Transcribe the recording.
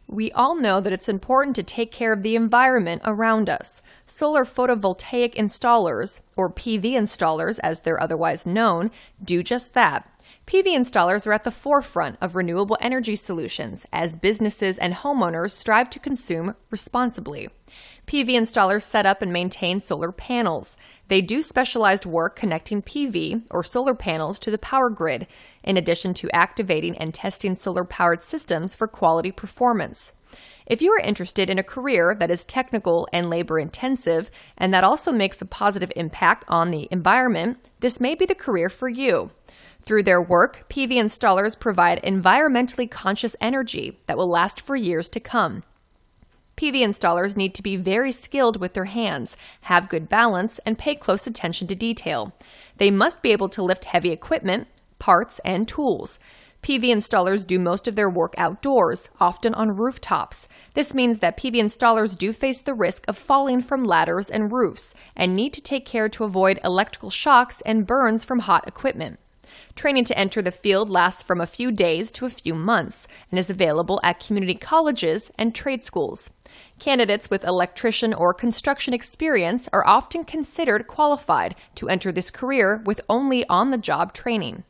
We all know that it's important to take care of the environment around us. Solar photovoltaic installers, or PV installers as they're otherwise known, do just that. PV installers are at the forefront of renewable energy solutions as businesses and homeowners strive to consume responsibly. PV installers set up and maintain solar panels. They do specialized work connecting PV or solar panels to the power grid, in addition to activating and testing solar-powered systems for quality performance. If you are interested in a career that is technical and labor-intensive, and that also makes a positive impact on the environment, this may be the career for you. Through their work, PV installers provide environmentally conscious energy that will last for years to come. PV installers need to be very skilled with their hands, have good balance, and pay close attention to detail. They must be able to lift heavy equipment, parts, and tools. PV installers do most of their work outdoors, often on rooftops. This means that PV installers do face the risk of falling from ladders and roofs, and need to take care to avoid electrical shocks and burns from hot equipment. Training to enter the field lasts from a few days to a few months and is available at community colleges and trade schools. Candidates with electrician or construction experience are often considered qualified to enter this career with only on-the-job training.